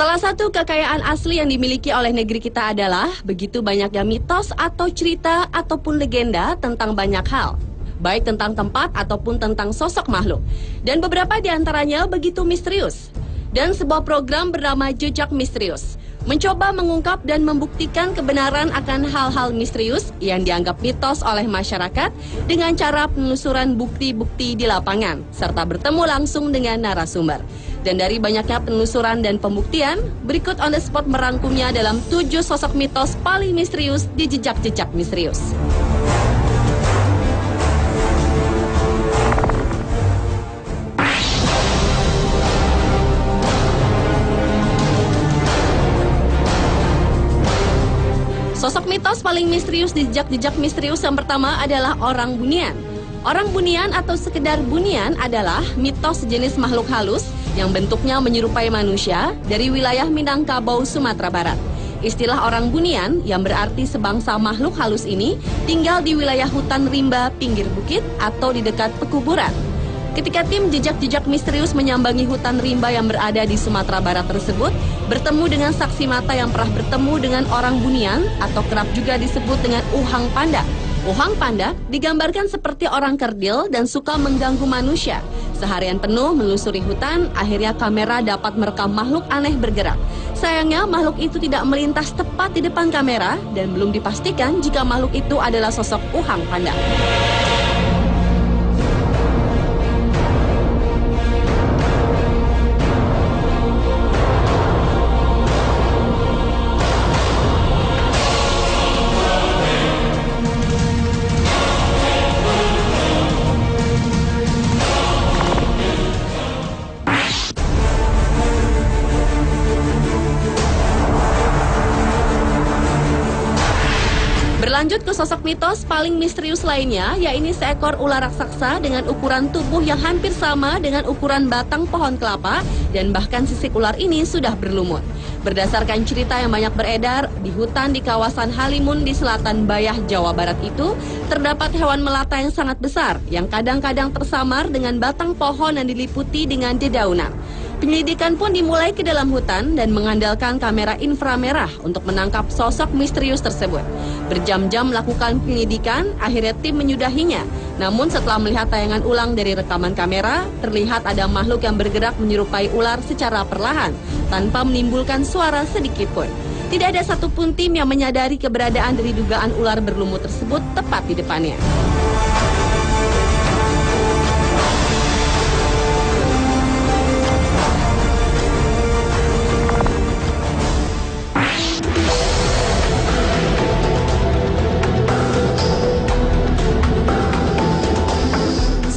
Salah satu kekayaan asli yang dimiliki oleh negeri kita adalah begitu banyaknya mitos atau cerita ataupun legenda tentang banyak hal, baik tentang tempat ataupun tentang sosok makhluk. Dan beberapa di antaranya begitu misterius. Dan sebuah program bernama Jejak Misterius mencoba mengungkap dan membuktikan kebenaran akan hal-hal misterius yang dianggap mitos oleh masyarakat dengan cara penelusuran bukti-bukti di lapangan, serta bertemu langsung dengan narasumber. Dan dari banyaknya penelusuran dan pembuktian, berikut on the spot merangkumnya dalam 7 sosok mitos paling misterius di Jejak-Jejak Misterius. Sosok mitos paling misterius di Jejak-Jejak Misterius yang pertama adalah orang bunian. Orang bunian atau sekedar bunian adalah mitos sejenis makhluk halus yang bentuknya menyerupai manusia dari wilayah Minangkabau, Sumatera Barat. Istilah orang bunian yang berarti sebangsa makhluk halus ini tinggal di wilayah hutan rimba, pinggir bukit, atau di dekat pekuburan. Ketika tim Jejak-Jejak Misterius menyambangi hutan rimba yang berada di Sumatera Barat tersebut, bertemu dengan saksi mata yang pernah bertemu dengan orang bunian atau kerap juga disebut dengan uhang panda. Uhang panda digambarkan seperti orang kerdil dan suka mengganggu manusia. Seharian penuh menelusuri hutan, akhirnya kamera dapat merekam makhluk aneh bergerak. Sayangnya makhluk itu tidak melintas tepat di depan kamera dan belum dipastikan jika makhluk itu adalah sosok uhang panda. Berlanjut ke sosok mitos paling misterius lainnya, yaitu seekor ular raksasa dengan ukuran tubuh yang hampir sama dengan ukuran batang pohon kelapa dan bahkan sisik ular ini sudah berlumut. Berdasarkan cerita yang banyak beredar, di hutan di kawasan Halimun di selatan Bayah, Jawa Barat itu terdapat hewan melata yang sangat besar yang kadang-kadang tersamar dengan batang pohon yang diliputi dengan dedaunan. Penyelidikan pun dimulai ke dalam hutan dan mengandalkan kamera inframerah untuk menangkap sosok misterius tersebut. Berjam-jam melakukan penyelidikan, akhirnya tim menyudahinya. Namun setelah melihat tayangan ulang dari rekaman kamera, terlihat ada makhluk yang bergerak menyerupai ular secara perlahan, tanpa menimbulkan suara sedikit pun. Tidak ada satupun tim yang menyadari keberadaan dari dugaan ular berlumut tersebut tepat di depannya.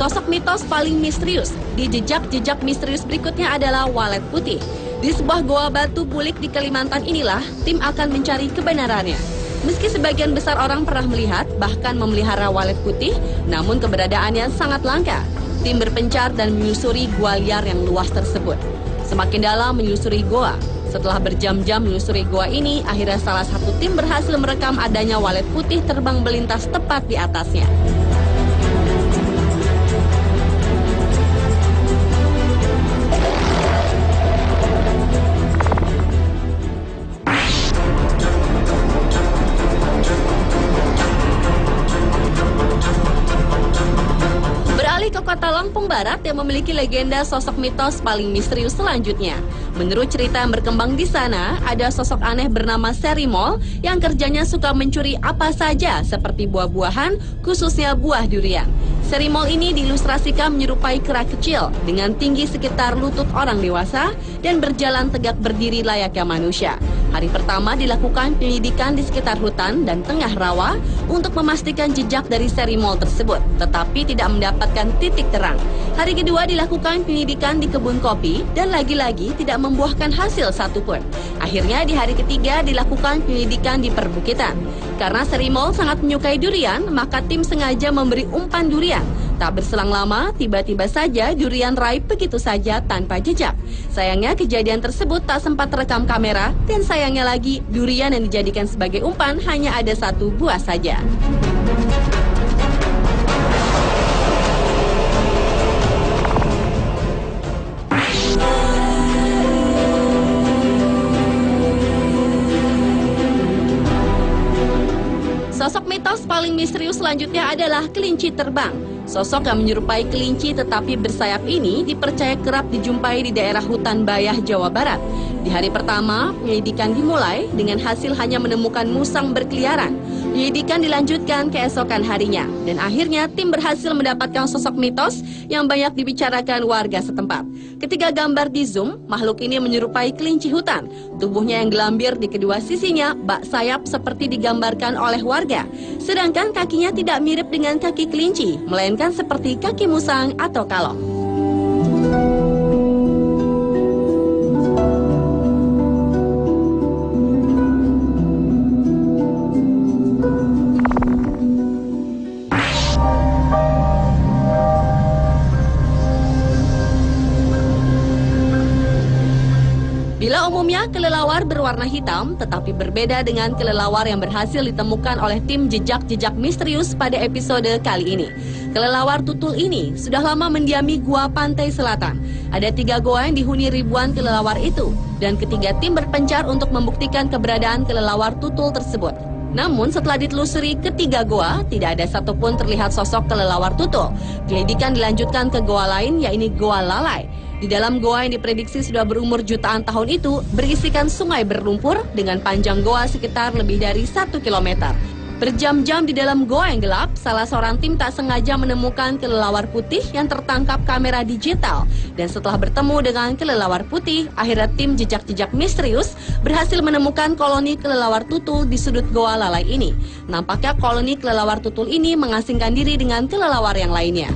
Sosok mitos paling misterius di Jejak-Jejak Misterius berikutnya adalah walet putih. Di sebuah goa batu bulik di Kalimantan inilah tim akan mencari kebenarannya. Meski sebagian besar orang pernah melihat, bahkan memelihara walet putih, namun keberadaannya sangat langka. Tim berpencar dan menyusuri gua liar yang luas tersebut. Semakin dalam menyusuri goa. Setelah berjam-jam menyusuri goa ini, akhirnya salah satu tim berhasil merekam adanya walet putih terbang melintas tepat di atasnya. Ke kota Lampung Barat yang memiliki legenda sosok mitos paling misterius selanjutnya. Menurut cerita yang berkembang di sana, ada sosok aneh bernama Serimol yang kerjanya suka mencuri apa saja seperti buah-buahan, khususnya buah durian. Serimol ini diilustrasikan menyerupai kera kecil dengan tinggi sekitar lutut orang dewasa dan berjalan tegak berdiri layaknya manusia. Hari pertama dilakukan penyelidikan di sekitar hutan dan tengah rawa untuk memastikan jejak dari Serimol tersebut, tetapi tidak mendapatkan titik terang. Hari kedua dilakukan penyelidikan di kebun kopi dan lagi-lagi tidak membuahkan hasil satupun. Akhirnya di hari ketiga dilakukan penyelidikan di perbukitan. Karena Serimol sangat menyukai durian, maka tim sengaja memberi umpan durian. Tak berselang lama, tiba-tiba saja durian raib begitu saja tanpa jejak. Sayangnya kejadian tersebut tak sempat terekam kamera, dan sayangnya lagi durian yang dijadikan sebagai umpan hanya ada 1 buah saja. misterius selanjutnya adalah kelinci terbang. Sosok yang menyerupai kelinci tetapi bersayap ini dipercaya kerap dijumpai di daerah hutan Bayah, Jawa Barat. Di hari pertama, penyelidikan dimulai dengan hasil hanya menemukan musang berkeliaran. Penyelidikan dilanjutkan keesokan harinya, dan akhirnya tim berhasil mendapatkan sosok mitos yang banyak dibicarakan warga setempat. Ketika gambar di zoom, makhluk ini menyerupai kelinci hutan. Tubuhnya yang gelambir di kedua sisinya, bak sayap seperti digambarkan oleh warga. Sedangkan kakinya tidak mirip dengan kaki kelinci, melainkan seperti kaki musang atau kalong. Bila umumnya kelelawar berwarna hitam, tetapi berbeda dengan kelelawar yang berhasil ditemukan oleh tim jejak-jejak misterius pada episode kali ini. Kelelawar tutul ini sudah lama mendiami gua pantai selatan. Ada 3 goa yang dihuni ribuan kelelawar itu, dan ketiga tim berpencar untuk membuktikan keberadaan kelelawar tutul tersebut. Namun setelah ditelusuri ketiga goa, tidak ada satupun terlihat sosok kelelawar tutul. Penyelidikan dilanjutkan ke goa lain, yaitu Goa Lalai. Di dalam goa yang diprediksi sudah berumur jutaan tahun itu, berisikan sungai berlumpur dengan panjang goa sekitar lebih dari 1 kilometer. Berjam-jam di dalam goa yang gelap, salah seorang tim tak sengaja menemukan kelelawar putih yang tertangkap kamera digital. Dan setelah bertemu dengan kelelawar putih, akhirnya tim jejak-jejak misterius berhasil menemukan koloni kelelawar tutul di sudut Goa Lalai ini. Nampaknya koloni kelelawar tutul ini mengasingkan diri dengan kelelawar yang lainnya.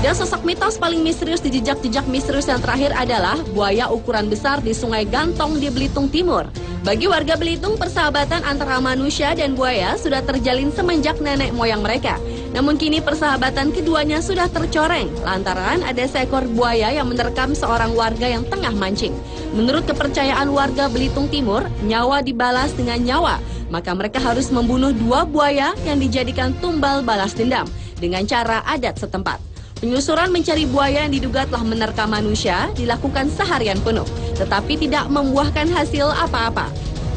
Dan sosok mitos paling misterius di jejak-jejak misterius yang terakhir adalah buaya ukuran besar di Sungai Gantong di Belitung Timur. Bagi warga Belitung, persahabatan antara manusia dan buaya sudah terjalin semenjak nenek moyang mereka. Namun kini persahabatan keduanya sudah tercoreng lantaran ada seekor buaya yang menerkam seorang warga yang tengah mancing. Menurut kepercayaan warga Belitung Timur, nyawa dibalas dengan nyawa, maka mereka harus membunuh 2 buaya yang dijadikan tumbal balas dendam dengan cara adat setempat. Penyusuran mencari buaya yang diduga telah menerkam manusia dilakukan seharian penuh, tetapi tidak membuahkan hasil apa-apa.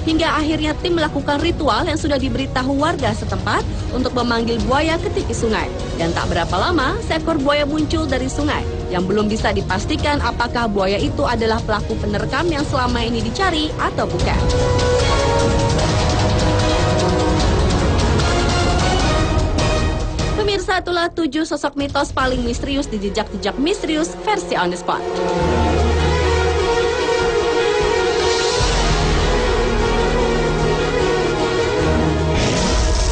Hingga akhirnya tim melakukan ritual yang sudah diberitahu warga setempat untuk memanggil buaya ke tepi sungai. Dan tak berapa lama, seekor buaya muncul dari sungai, yang belum bisa dipastikan apakah buaya itu adalah pelaku penerkam yang selama ini dicari atau bukan. Pemirsa, itulah 7 sosok mitos paling misterius di jejak-jejak misterius versi On The Spot.